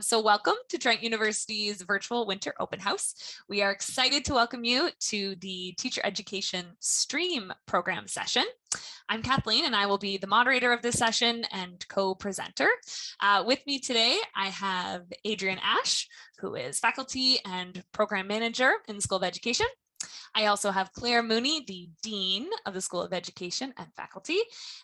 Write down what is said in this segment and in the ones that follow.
So welcome to Trent University's virtual winter open house. We are excited to welcome you to the Teacher Education Stream program session. I'm Kathleen and I will be the moderator of this session and co-presenter. With me today, I have Adrian Ash, who is faculty and program manager in the School of Education. I also have Claire Mooney, the Dean of the School of Education and Faculty,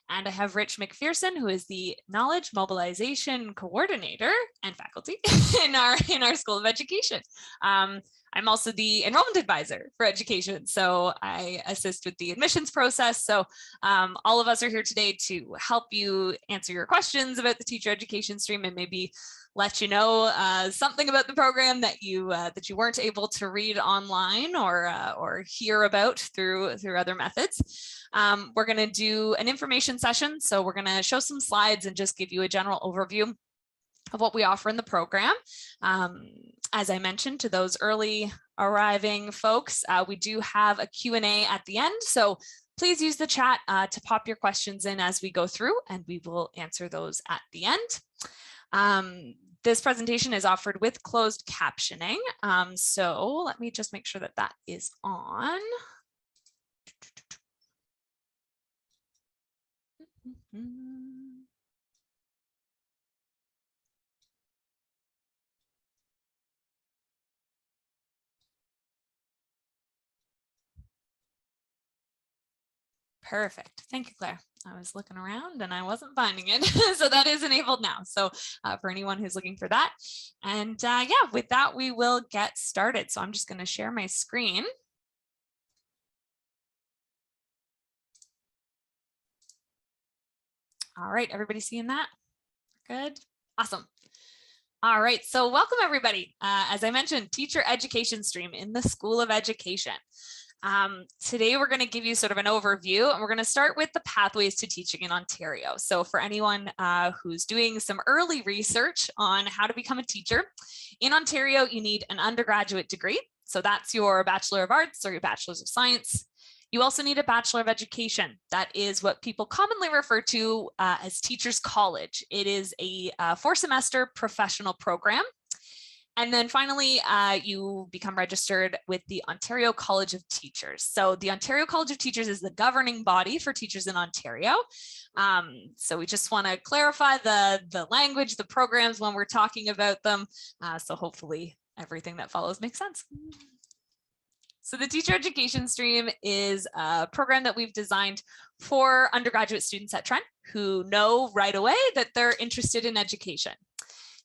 and I have Rich McPherson, who is the Knowledge Mobilization Coordinator and Faculty in our School of Education. I'm also the Enrollment Advisor for Education, so I assist with the admissions process. So all of us are here today to help you answer your questions about the teacher education stream and maybe let you know something about the program that you weren't able to read online or hear about through other methods. We're going to do an information session, so we're going to show some slides and just give you a general overview of what we offer in the program. As I mentioned to those early arriving folks, we do have a Q&A at the end, so please use the chat to pop your questions in as we go through, and we will answer those at the end. This presentation is offered with closed captioning, so let me just make sure that that is on. Perfect. Thank you, Claire. I was looking around and I wasn't finding it. So that is enabled now. So for anyone who's looking for that. And yeah, with that, we will get started. So I'm just going to share my screen. All right, everybody seeing that? Good. Awesome. All right, so welcome everybody. As I mentioned, teacher education stream in the School of Education. Today, we're going to give you sort of an overview, and we're going to start with the pathways to teaching in Ontario. So for anyone who's doing some early research on how to become a teacher, in Ontario, you need an undergraduate degree. So that's your Bachelor of Arts or your Bachelor's of Science. You also need a Bachelor of Education. That is what people commonly refer to as Teachers College. It is a 4-semester professional program. And then finally, you become registered with the Ontario College of Teachers. So the Ontario College of Teachers is the governing body for teachers in Ontario. So we just want to clarify the language, the programs when we're talking about them. So hopefully everything that follows makes sense. So the teacher education stream is a program that we've designed for undergraduate students at Trent who know right away that they're interested in education.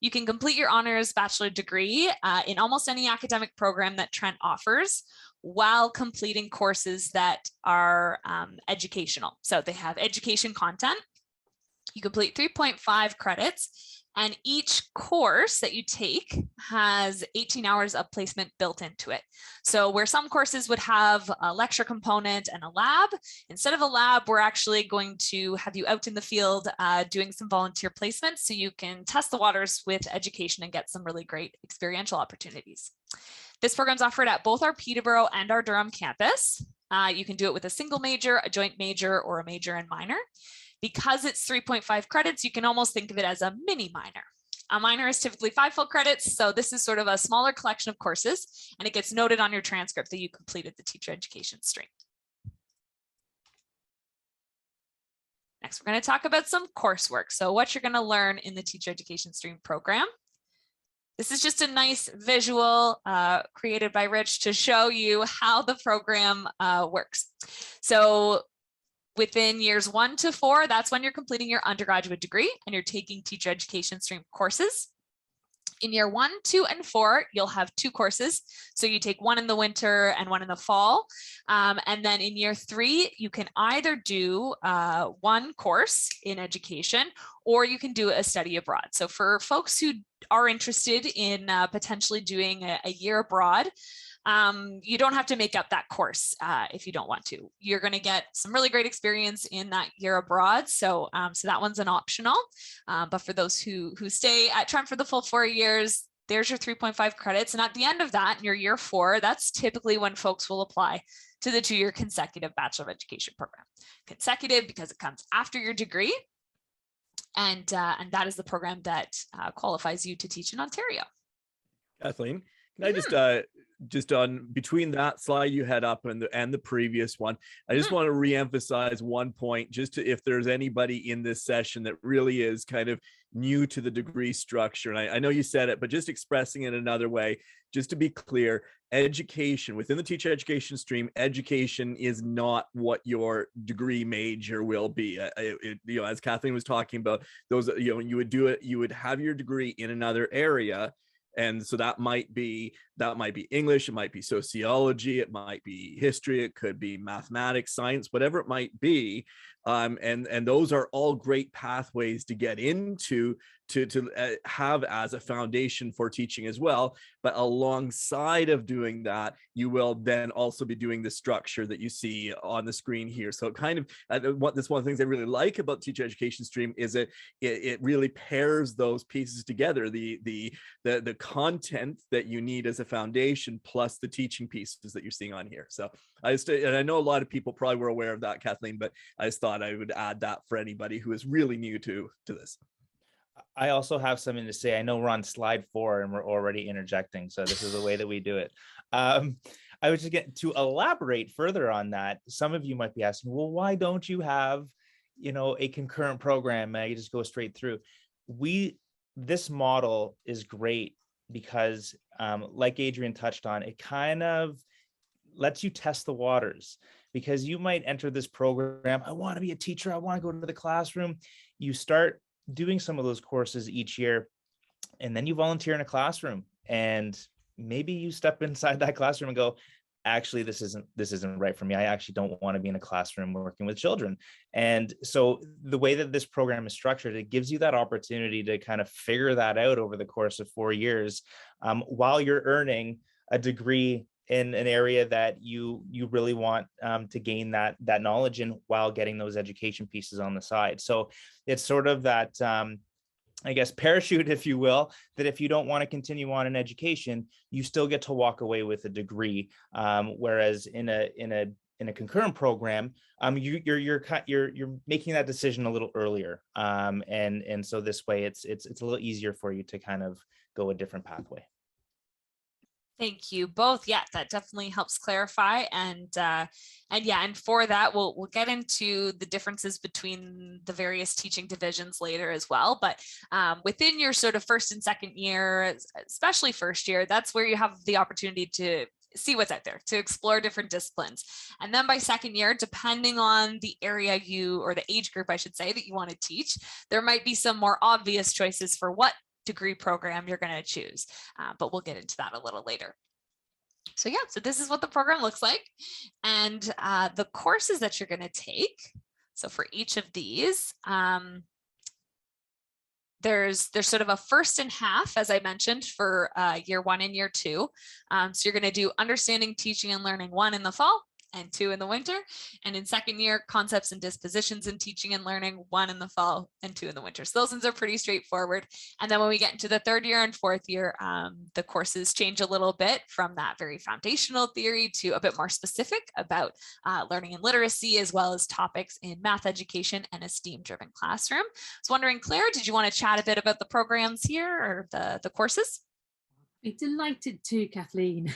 You can complete your honors bachelor degree in almost any academic program that Trent offers while completing courses that are educational. So they have education content. You complete 3.5 credits, and each course that you take has 18 hours of placement built into it. So where some courses would have a lecture component and a lab, instead of a lab, we're actually going to have you out in the field doing some volunteer placements so you can test the waters with education and get some really great experiential opportunities. This program is offered at both our Peterborough and our Durham campus. You can do it with a single major, a joint major, or a major and minor. Because it's 3.5 credits, you can almost think of it as a mini minor. A minor is typically 5 full credits, so this is sort of a smaller collection of courses, and it gets noted on your transcript that you completed the teacher education stream. Next, we're going to talk about some coursework. So what you're going to learn in the teacher education stream program. This is just a nice visual created by Rich to show you how the program works. So within years 1 to 4, that's when you're completing your undergraduate degree and you're taking teacher education stream courses. In year 1, 2, and 4, you'll have 2 courses. So you take one in the winter and one in the fall. And then in year 3, you can either do one course in education or you can do a study abroad. So for folks who are interested in potentially doing a year abroad, you don't have to make up that course if you don't want to. You're going to get some really great experience in that year abroad. So, so that one's an optional. But for those who stay at Trent for the full 4 years, there's your 3.5 credits. And at the end of that, in your year 4, that's typically when folks will apply to the 2-year consecutive Bachelor of Education program. Consecutive because it comes after your degree. And that is the program that qualifies you to teach in Ontario. Kathleen, can I just on between that slide you had up and the previous one, I just want to reemphasize one point, just to, if there's anybody in this session that really is kind of new to the degree structure. And I know you said it, but just expressing it another way, just to be clear, education within the teacher education stream, education is not what your degree major will be. As Kathleen was talking about, those, you would do it, you would have your degree in another area. And so that might be English, it might be sociology, it might be history, it could be mathematics, science, whatever it might be. And those are all great pathways to get into to have as a foundation for teaching as well. But alongside of doing that, you will then also be doing the structure that you see on the screen here. So kind of that's one of the things I really like about teacher education stream is it really pairs those pieces together, the content that you need as a foundation plus the teaching pieces that you're seeing on here. So and I know a lot of people probably were aware of that, Kathleen, but I just thought I would add that for anybody who is really new to this. I also have something to say. I know we're on slide 4 and we're already interjecting, so this is the way that we do it. I was just getting to elaborate further on that. Some of you might be asking, well, why don't you have, a concurrent program and you just go straight through? This model is great because, like Adrian touched on, it kind of lets you test the waters, because you might enter this program, I want to be a teacher, I want to go to the classroom. You start doing some of those courses each year, and then you volunteer in a classroom, and maybe you step inside that classroom and go, actually, this isn't right for me. I actually don't want to be in a classroom working with children. And so the way that this program is structured, it gives you that opportunity to kind of figure that out over the course of 4 years, while you're earning a degree in an area that you really want to gain that knowledge in, while getting those education pieces on the side. So it's sort of that, I guess, parachute, if you will, that if you don't want to continue on in education, you still get to walk away with a degree. Whereas in a concurrent program, you're making that decision a little earlier, and so this way it's a little easier for you to kind of go a different pathway. Thank you both. Yeah, that definitely helps clarify. And for that, we'll get into the differences between the various teaching divisions later as well. But within your sort of first and second year, especially first year, that's where you have the opportunity to see what's out there, to explore different disciplines. And then by second year, depending on the area or the age group, I should say, that you want to teach, there might be some more obvious choices for what degree program you're going to choose, but we'll get into that a little later. So this is what the program looks like, and the courses that you're going to take. So for each of these, there's sort of a first and half, as I mentioned, for year 1 and year 2. So you're going to do understanding, teaching, and learning 1 in the fall and 2 in the winter. And in second year, concepts and dispositions in teaching and learning 1 in the fall and 2 in the winter. So those ones are pretty straightforward. And then when we get into the third year and fourth year, the courses change a little bit from that very foundational theory to a bit more specific about learning and literacy, as well as topics in math education and a STEAM-driven classroom. I was wondering, Claire, did you want to chat a bit about the programs here, or the courses? I'm delighted to, Kathleen.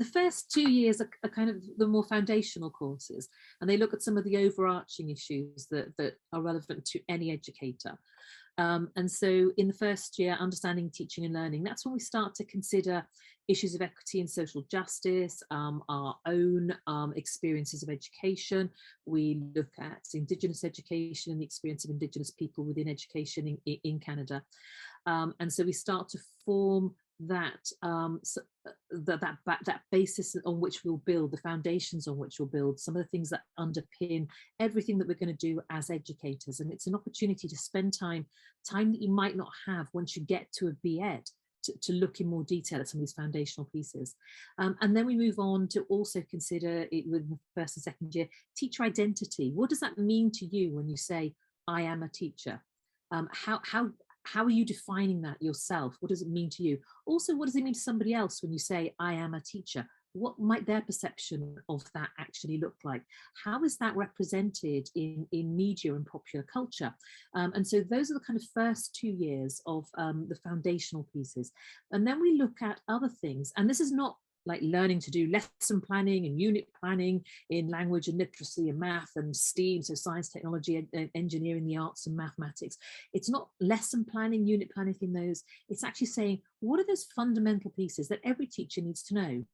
The first 2 years are kind of the more foundational courses, and they look at some of the overarching issues that are relevant to any educator. And so in the first year, understanding, teaching and learning, that's when we start to consider issues of equity and social justice, our own experiences of education. We look at Indigenous education and the experience of Indigenous people within education in Canada. And so we start to form that basis on which we'll build, the foundations on which we'll build, some of the things that underpin everything that we're going to do as educators. And it's an opportunity to spend time that you might not have once you get to a BEd, to look in more detail at some of these foundational pieces. And then we move on to also consider it with the first and second year, teacher identity. What does that mean to you when you say, I am a teacher? How are you defining that yourself? What does it mean to you? Also, what does it mean to somebody else when you say, I am a teacher? what might their perception of that actually look like? How is that represented in media and popular culture? And so those are the kind of first 2 years of the foundational pieces. And then we look at other things. And this is not like learning to do lesson planning and unit planning in language and literacy and math and STEAM, so science, technology, engineering, the arts and mathematics. It's not lesson planning, unit planning in those. It's actually saying, what are those fundamental pieces that every teacher needs to know?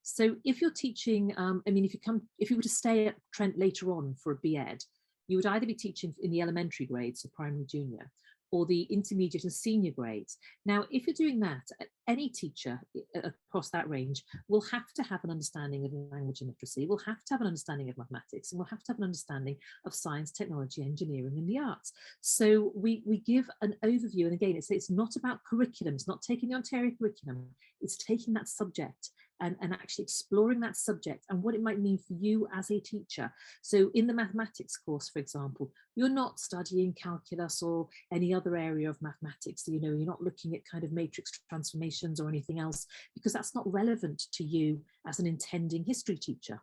So if you're teaching, if you were to stay at Trent later on for a B.Ed, you would either be teaching in the elementary grades, so primary, junior, or the intermediate and senior grades. Now, if you're doing that, any teacher across that range will have to have an understanding of language and literacy, will have to have an understanding of mathematics, and will have to have an understanding of science, technology, engineering, and the arts. So we give an overview, and again, it's not about curriculum, it's not taking the Ontario curriculum, it's taking that subject and actually exploring that subject and what it might mean for you as a teacher. So in the mathematics course, for example, you're not studying calculus or any other area of mathematics. You know, you're not looking at kind of matrix transformations or anything else, because that's not relevant to you as an intending history teacher.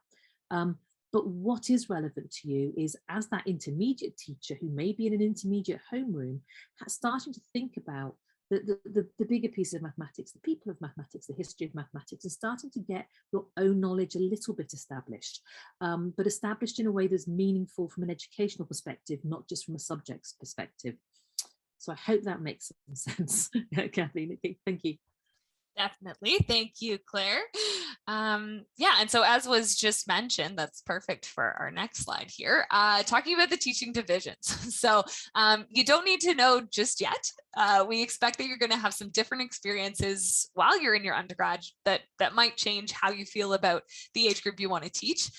But what is relevant to you is, as that intermediate teacher who may be in an intermediate homeroom, starting to think about the bigger pieces of mathematics, the people of mathematics, the history of mathematics, and starting to get your own knowledge a little bit established, but established in a way that's meaningful from an educational perspective, not just from a subject's perspective. So I hope that makes some sense, Kathleen. Thank you. Definitely. Thank you, Claire. Yeah, and so as was just mentioned, that's perfect for our next slide here, talking about the teaching divisions. So you don't need to know just yet. We expect that you're going to have some different experiences while you're in your undergrad that might change how you feel about the age group you want to teach.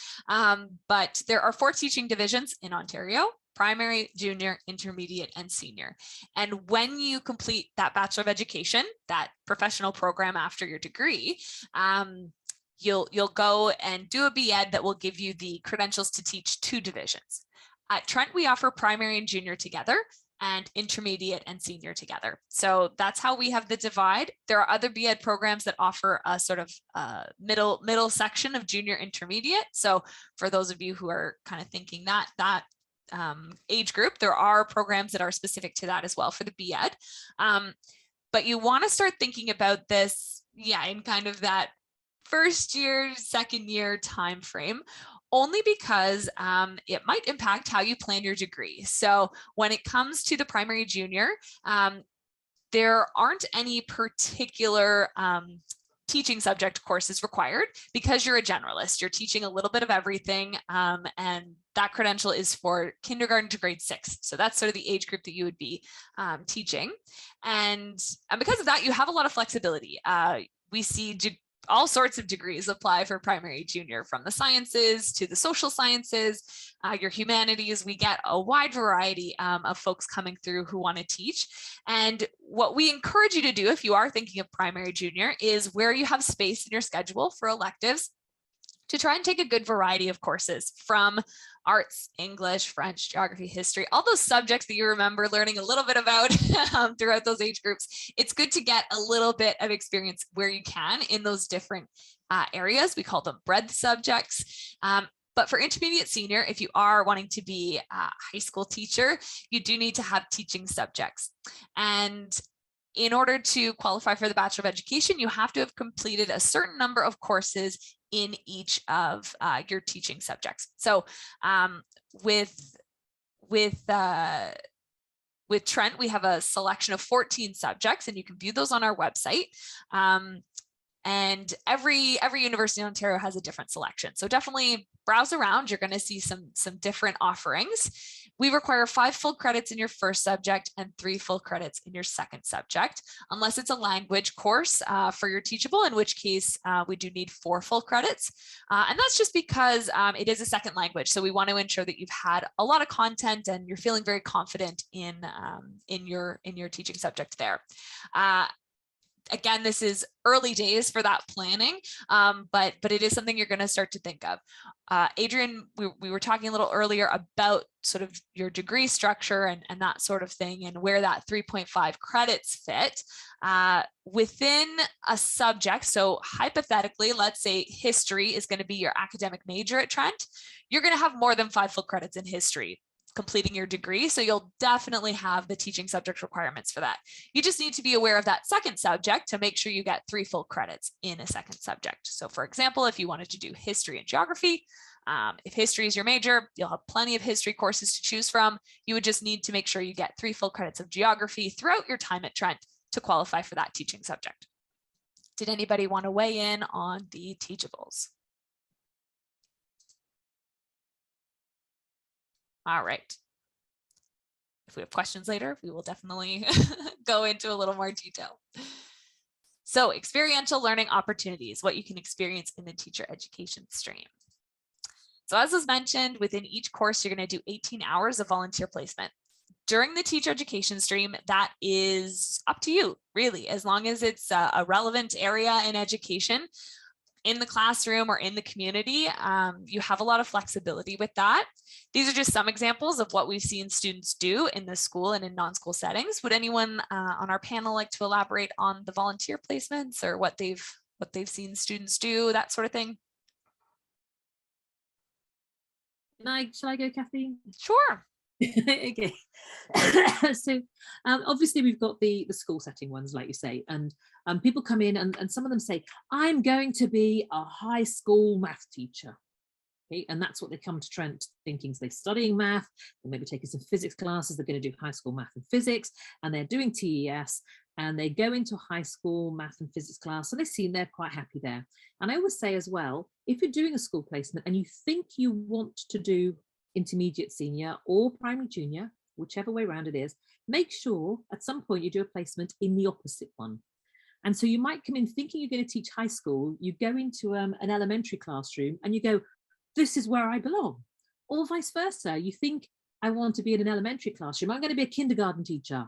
But there are 4 teaching divisions in Ontario: primary, junior, intermediate, and senior. And when you complete that Bachelor of Education, that professional program after your degree, you'll go and do a B.Ed that will give you the credentials to teach 2 divisions. At Trent, we offer primary and junior together, and intermediate and senior together. So that's how we have the divide. There are other B.Ed programs that offer a sort of middle section of junior intermediate. So for those of you who are kind of thinking that age group, there are programs that are specific to that as well for the B.Ed. But you want to start thinking about this, in kind of that first year, second year time frame, only because it might impact how you plan your degree. So when it comes to the primary junior, there aren't any particular teaching subject courses required, because you're a generalist. You're teaching a little bit of everything, and that credential is for kindergarten to grade 6. So that's sort of the age group that you would be teaching. And because of that, you have a lot of flexibility. We see all sorts of degrees apply for primary junior, from the sciences to the social sciences, your humanities. We get a wide variety of folks coming through who want to teach. And what we encourage you to do, if you are thinking of primary junior, is where you have space in your schedule for electives, to try and take a good variety of courses from arts, English, French, geography, history, all those subjects that you remember learning a little bit about throughout those age groups. It's good to get a little bit of experience where you can in those different areas. We call them breadth subjects. But for intermediate senior, if you are wanting to be a high school teacher, you do need to have teaching subjects. And in order to qualify for the Bachelor of Education, you have to have completed a certain number of courses in each of your teaching subjects. So with Trent, we have a selection of 14 subjects, and you can view those on our website. And every university in Ontario has a different selection. So definitely browse around. You're going to see some different offerings. We require 5 full credits in your first subject and 3 full credits in your second subject, unless it's a language course for your teachable, in which case we do need 4 full credits. And that's just because it is a second language. So we want to ensure that you've had a lot of content and you're feeling very confident in your teaching subject there. Again, this is early days for that planning, but it is something you're going to start to think of. Adrian, we were talking a little earlier about sort of your degree structure and that sort of thing, and where that 3.5 credits fit within a subject. So hypothetically, let's say history is going to be your academic major at Trent. You're going to have more than 5 full credits in history completing your degree. So you'll definitely have the teaching subject requirements for that. You just need to be aware of that second subject to make sure you get 3 full credits in a second subject. So for example, if you wanted to do history and geography, if history is your major, you'll have plenty of history courses to choose from. You would just need to make sure you get 3 full credits of geography throughout your time at Trent to qualify for that teaching subject. Did anybody want to weigh in on the teachables? All right. If we have questions later, we will definitely go into a little more detail. So experiential learning opportunities, what you can experience in the teacher education stream. So as was mentioned, within each course, you're going to do 18 hours of volunteer placement. During the teacher education stream, that is up to you, really, as long as it's a relevant area in education, in the classroom or in the community, you have a lot of flexibility with that. These are just some examples of what we've seen students do in the school and in non-school settings. Would anyone on our panel like to elaborate on the volunteer placements or what they've seen students do, that sort of thing? Shall I go, Kathleen? Sure. Okay. So obviously we've got the school setting ones, like you say, and people come in and some of them say, I'm going to be a high school math teacher. Okay, and that's what they come to Trent thinking. So they're studying math, they may be taking some physics classes, they're going to do high school math and physics, and they're doing TES, and they go into a high school math and physics class, so they seem they're quite happy there. And I always say as well, if you're doing a school placement and you think you want to do intermediate senior or primary junior, whichever way around it is, make sure at some point you do a placement in the opposite one. And so you might come in thinking you're going to teach high school, you go into an elementary classroom and you go, this is where I belong. Or vice versa, you think I want to be in an elementary classroom, I'm going to be a kindergarten teacher.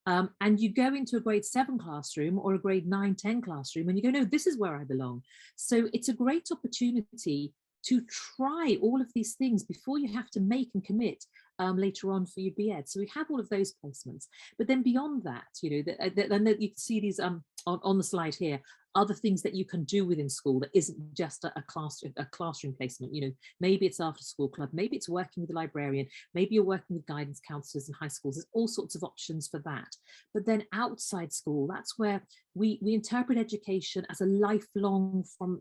And you go into a grade 7 classroom or a grade 9, 10 classroom and you go, no, this is where I belong. So it's a great opportunity to try all of these things before you have to make and commit later on for your BEd. So we have all of those placements. But then beyond that, you know, and you can see these on the slide here, other things that you can do within school that isn't just a classroom placement. You know, maybe it's after school club, maybe it's working with a librarian, maybe you're working with guidance counselors in high schools. There's all sorts of options for that. But then outside school, that's where we interpret education as a lifelong, from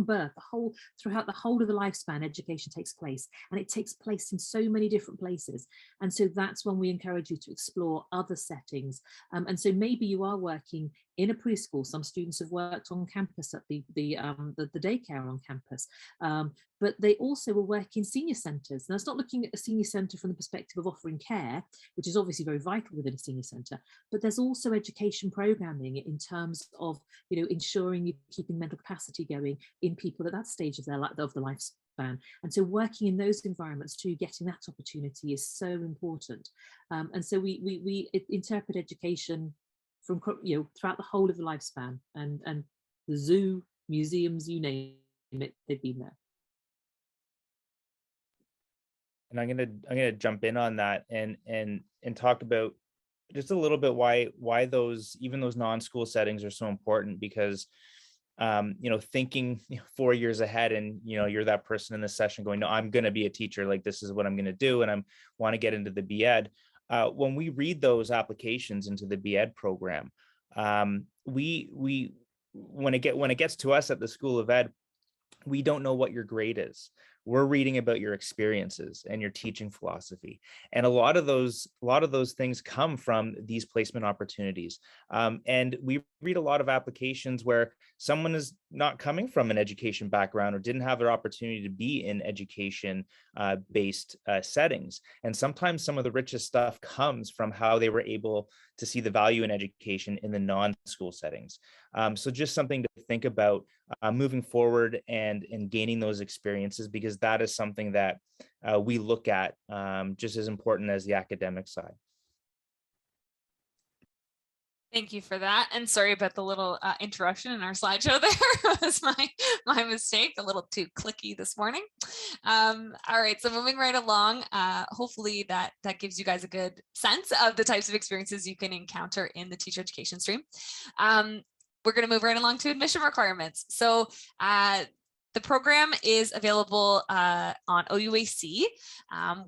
birth, throughout the whole of the lifespan, education takes place, and it takes place in so many different places. And so that's when we encourage you to explore other settings. And so maybe you are working in a preschool. Some students have worked on campus at the daycare on campus, but they also will work in senior centres. Now, it's not looking at a senior centre from the perspective of offering care, which is obviously very vital within a senior centre, but there's also education programming in terms of, you know, ensuring you're keeping mental capacity going in people at that stage of their of the lifespan. And so working in those environments too, getting that opportunity is so important. And so we interpret education from, you know, throughout the whole of the lifespan, and the zoo, museums, you name it, they've been there. And I'm gonna jump in on that and talk about just a little bit why those, even those non-school settings are so important, because you know, thinking 4 years ahead, and you know, you're that person in this session going, no, I'm going to be a teacher, like this is what I'm going to do, and I want to get into the BEd. When we read those applications into the BEd program, we when it gets to us at the School of Ed, we don't know what your grade is. We're reading about your experiences and your teaching philosophy. And a lot of those things come from these placement opportunities. And we read a lot of applications where someone is not coming from an education background or didn't have an opportunity to be in education based settings. And sometimes some of the richest stuff comes from how they were able to see the value in education in the non-school settings. So just something to think about moving forward and gaining those experiences, because that is something that we look at just as important as the academic side. Thank you for that. And sorry about the little interruption in our slideshow there. It was my mistake, a little too clicky this morning. All right, so moving right along, hopefully that gives you guys a good sense of the types of experiences you can encounter in the teacher education stream. We're going to move right along to admission requirements. So the program is available on OUAC.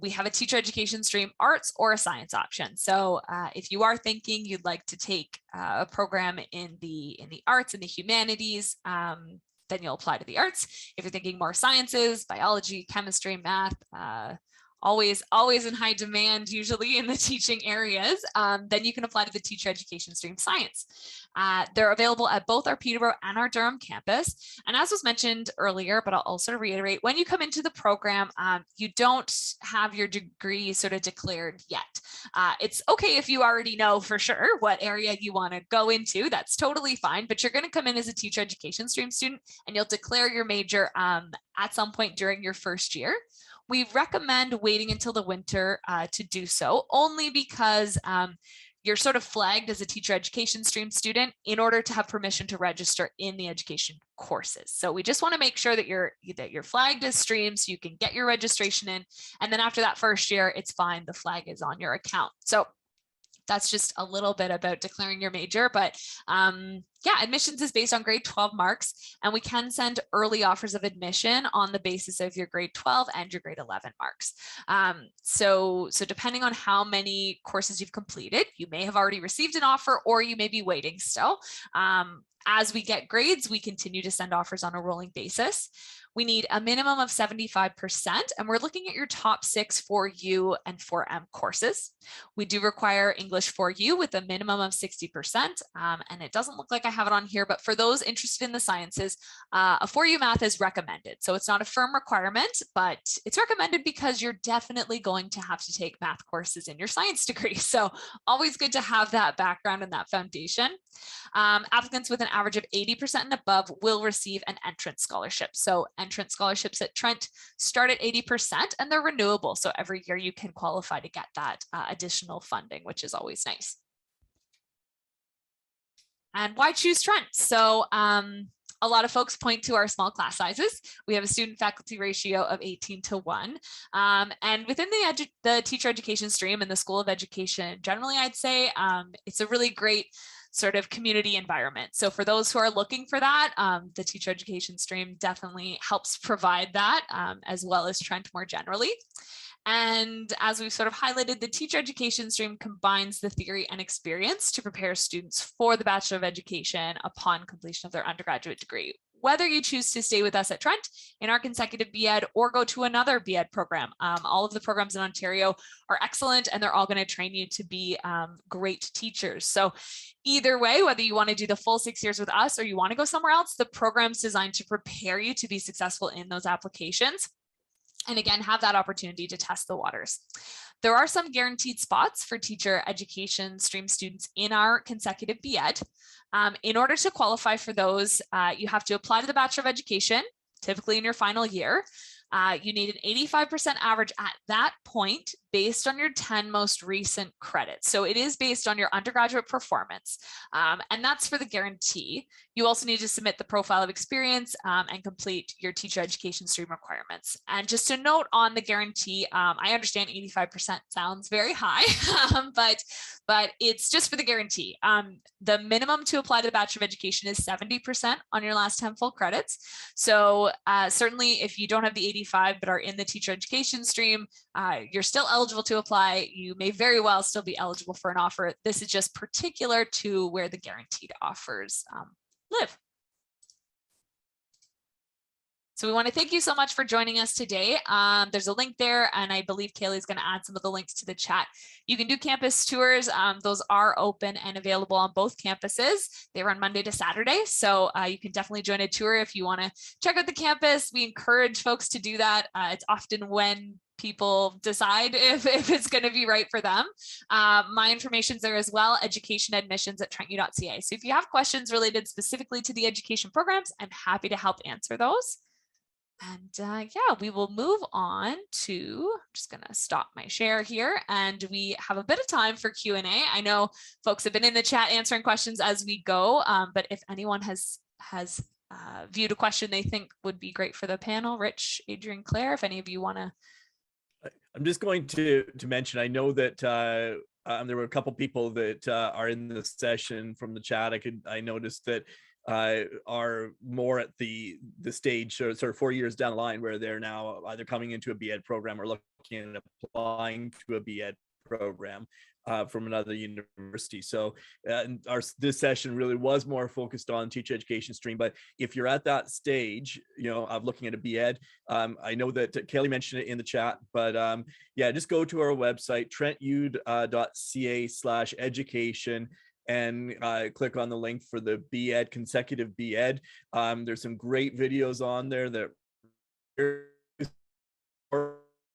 We have a teacher education stream, arts or a science option. So if you are thinking you'd like to take a program in the arts and the humanities, then you'll apply to the arts. If you're thinking more sciences, biology, chemistry, math, always in high demand, usually in the teaching areas, then you can apply to the teacher education stream science. They're available at both our Peterborough and our Durham campus. And as was mentioned earlier, but I'll also reiterate, when you come into the program, you don't have your degree sort of declared yet. It's okay if you already know for sure what area you want to go into, that's totally fine, but you're going to come in as a teacher education stream student and you'll declare your major at some point during your first year. We recommend waiting until the winter to do so, only because you're sort of flagged as a teacher education stream student in order to have permission to register in the education courses. So we just want to make sure that you're flagged as streams, so you can get your registration in, and then after that first year, it's fine, the flag is on your account. So that's just a little bit about declaring your major, but yeah, admissions is based on grade 12 marks, and we can send early offers of admission on the basis of your grade 12 and your grade 11 marks. So depending on how many courses you've completed, you may have already received an offer or you may be waiting still. As we get grades, we continue to send offers on a rolling basis. We need a minimum of 75%, and we're looking at your top 6 4U and 4M courses. We do require English 4U with a minimum of 60%, and it doesn't look like I have it on here, but for those interested in the sciences, a 4U math is recommended. So it's not a firm requirement, but it's recommended because you're definitely going to have to take math courses in your science degree. So always good to have that background and that foundation. Applicants with an average of 80% and above will receive an entrance scholarship. So entrance scholarships at Trent start at 80% and they're renewable. So every year you can qualify to get that additional funding, which is always nice. And why choose Trent? So a lot of folks point to our small class sizes. We have a student faculty ratio of 18:1. And within the teacher education stream and the School of Education, generally, I'd say it's a really great sort of community environment. So for those who are looking for that, the teacher education stream definitely helps provide that, as well as Trent more generally. And as we've sort of highlighted, the teacher education stream combines the theory and experience to prepare students for the Bachelor of Education upon completion of their undergraduate degree. Whether you choose to stay with us at Trent in our consecutive BEd or go to another BEd program, all of the programs in Ontario are excellent and they're all going to train you to be great teachers. So either way, whether you want to do the full 6 years with us or you want to go somewhere else, the program's designed to prepare you to be successful in those applications. And again, have that opportunity to test the waters. There are some guaranteed spots for teacher education stream students in our consecutive BEd. In order to qualify for those, you have to apply to the Bachelor of Education, typically in your final year. You need an 85% average at that point based on your 10 most recent credits. So it is based on your undergraduate performance, and that's for the guarantee. You also need to submit the profile of experience and complete your teacher education stream requirements. And just to note on the guarantee, I understand 85% sounds very high, but it's just for the guarantee. The minimum to apply to the Bachelor of Education is 70% on your last 10 full credits. So certainly if you don't have the 85 but are in the teacher education stream, you're still eligible to apply. You may very well still be eligible for an offer. This is just particular to where the guaranteed offers live. So we want to thank you so much for joining us today. There's a link there, and I believe Kaylee's going to add some of the links to the chat. You can do campus tours. Those are open and available on both campuses. They run Monday to Saturday, so you can definitely join a tour if you want to check out the campus. We encourage folks to do that. It's often when people decide if it's going to be right for them. My information's there as well, educationadmissions@trentu.ca. So if you have questions related specifically to the education programs, I'm happy to help answer those. And yeah, we will move on to, I'm just going to stop my share here, and we have a bit of time for Q&A. I know folks have been in the chat answering questions as we go, but if anyone has viewed a question they think would be great for the panel, Rich, Adrian, Claire, if any of you want to. I'm just going to mention, I know that there were a couple people that are in the session from the chat. I noticed that are more at the stage sort of 4 years down the line where they're now either coming into a BEd program or looking at applying to a BEd program from another university. So this session really was more focused on teacher education stream. But if you're at that stage, of looking at a BEd, I know that Kelly mentioned it in the chat, but yeah, just go to our website, trentud.ca/education, and click on the link for the BEd, consecutive BEd. There's some great videos on there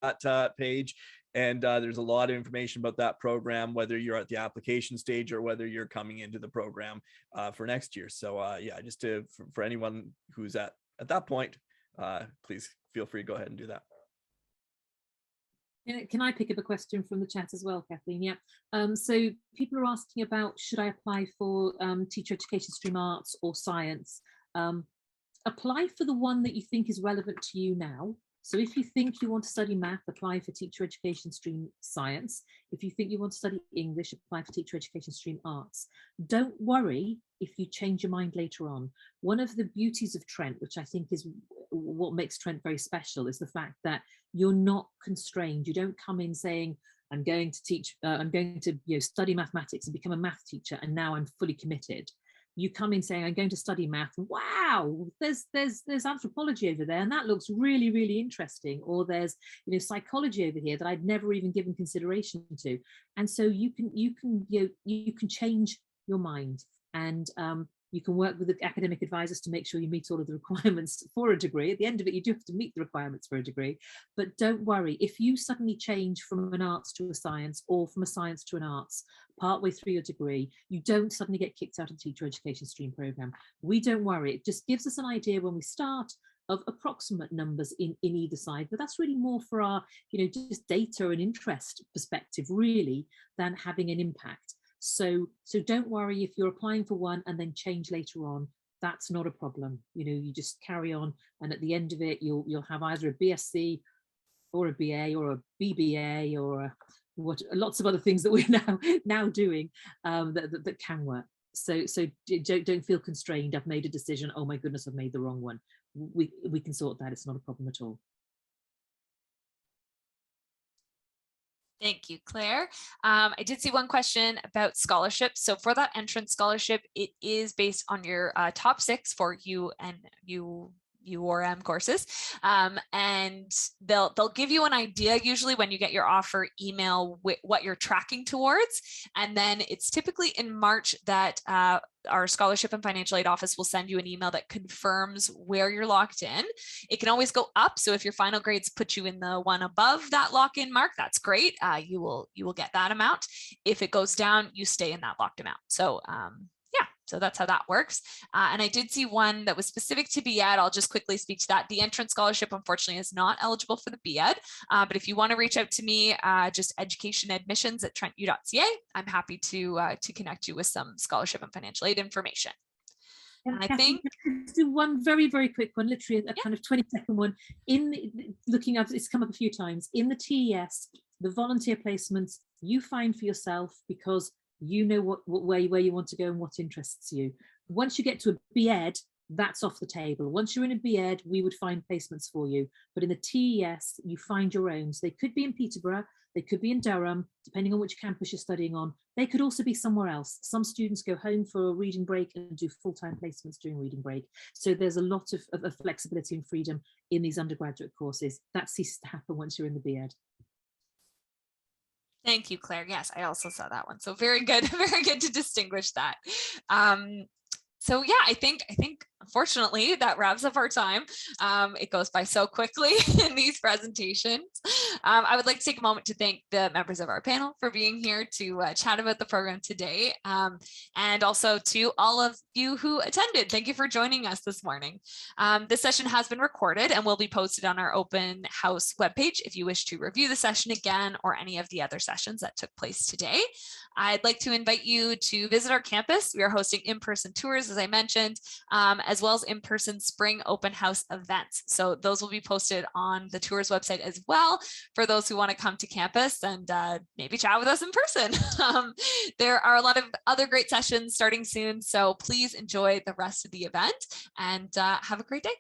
that page. And there's a lot of information about that program, whether you're at the application stage or whether you're coming into the program for next year. So yeah, just for anyone who's at that point, please feel free to go ahead and do that. Can I pick up a question from the chat as well, Kathleen? Yeah. So people are asking about, should I apply for teacher education stream arts or science? Apply for the one that you think is relevant to you now. So if you think you want to study math, apply for teacher education stream science. If you think you want to study English, apply for teacher education stream arts. Don't worry if you change your mind later on. One of the beauties of Trent, which I think is what makes Trent very special, is the fact that you're not constrained. You don't come in saying, I'm going to teach, I'm going to study mathematics and become a math teacher, and now I'm fully committed. You come in saying, I'm going to study math. Wow, there's anthropology over there, and that looks really, really interesting. Or there's psychology over here that I'd never even given consideration to. And so you can change your mind, and you can work with the academic advisors to make sure you meet all of the requirements for a degree. At the end of it, you do have to meet the requirements for a degree. But don't worry, if you suddenly change from an arts to a science, or from a science to an arts partway through your degree, you don't suddenly get kicked out of the teacher education stream program. We don't worry. It just gives us an idea when we start of approximate numbers in either side, but that's really more for our just data and interest perspective really than having an impact. So don't worry if you're applying for one and then change later on. That's not a problem. You just carry on, and at the end of it, you'll have either a BSc or a BA or a BBA or lots of other things that we're now doing that can work. So don't feel constrained. I've made a decision. Oh my goodness, I've made the wrong one. We can sort that. It's not a problem at all. Thank you, Claire. I did see one question about scholarships. So for that entrance scholarship, it is based on your top 6 for URM courses, and they'll give you an idea usually when you get your offer email what you're tracking towards, and then it's typically in March that our scholarship and financial aid office will send you an email that confirms where you're locked in. It can always go up, so if your final grades put you in the one above that lock-in mark, that's great. You will get that amount. If it goes down, you stay in that locked amount. So yeah, so that's how that works. And I did see one that was specific to BEd. I'll just quickly speak to that. The entrance scholarship, unfortunately, is not eligible for the BEd, but if you want to reach out to me, just educationadmissions@trentu.ca. I'm happy to connect you with some scholarship and financial aid information. And I think do one very, very quick one, literally a kind of 20-second one. Looking up, it's come up a few times in the TES, the volunteer placements you find for yourself because you know what where you want to go and what interests you. Once you get to a BEd, that's off the table. Once you're in a BEd, we would find placements for you. But in the TES, you find your own. So they could be in Peterborough, they could be in Durham, depending on which campus you're studying on. They could also be somewhere else. Some students go home for a reading break and do full-time placements during reading break. So there's a lot of flexibility and freedom in these undergraduate courses. That ceases to happen once you're in the BEd. Thank you, Claire. Yes, I also saw that one. So very good, very good to distinguish that. So yeah, I think unfortunately that wraps up our time. It goes by so quickly in these presentations. I would like to take a moment to thank the members of our panel for being here to chat about the program today, and also to all of you who attended. Thank you for joining us this morning. This session has been recorded and will be posted on our open house webpage if you wish to review the session again or any of the other sessions that took place today. I'd like to invite you to visit our campus. We are hosting in-person tours, as I mentioned, as well as in-person spring open house events. So those will be posted on the tours website as well for those who want to come to campus and maybe chat with us in person. There are a lot of other great sessions starting soon, so please enjoy the rest of the event and have a great day.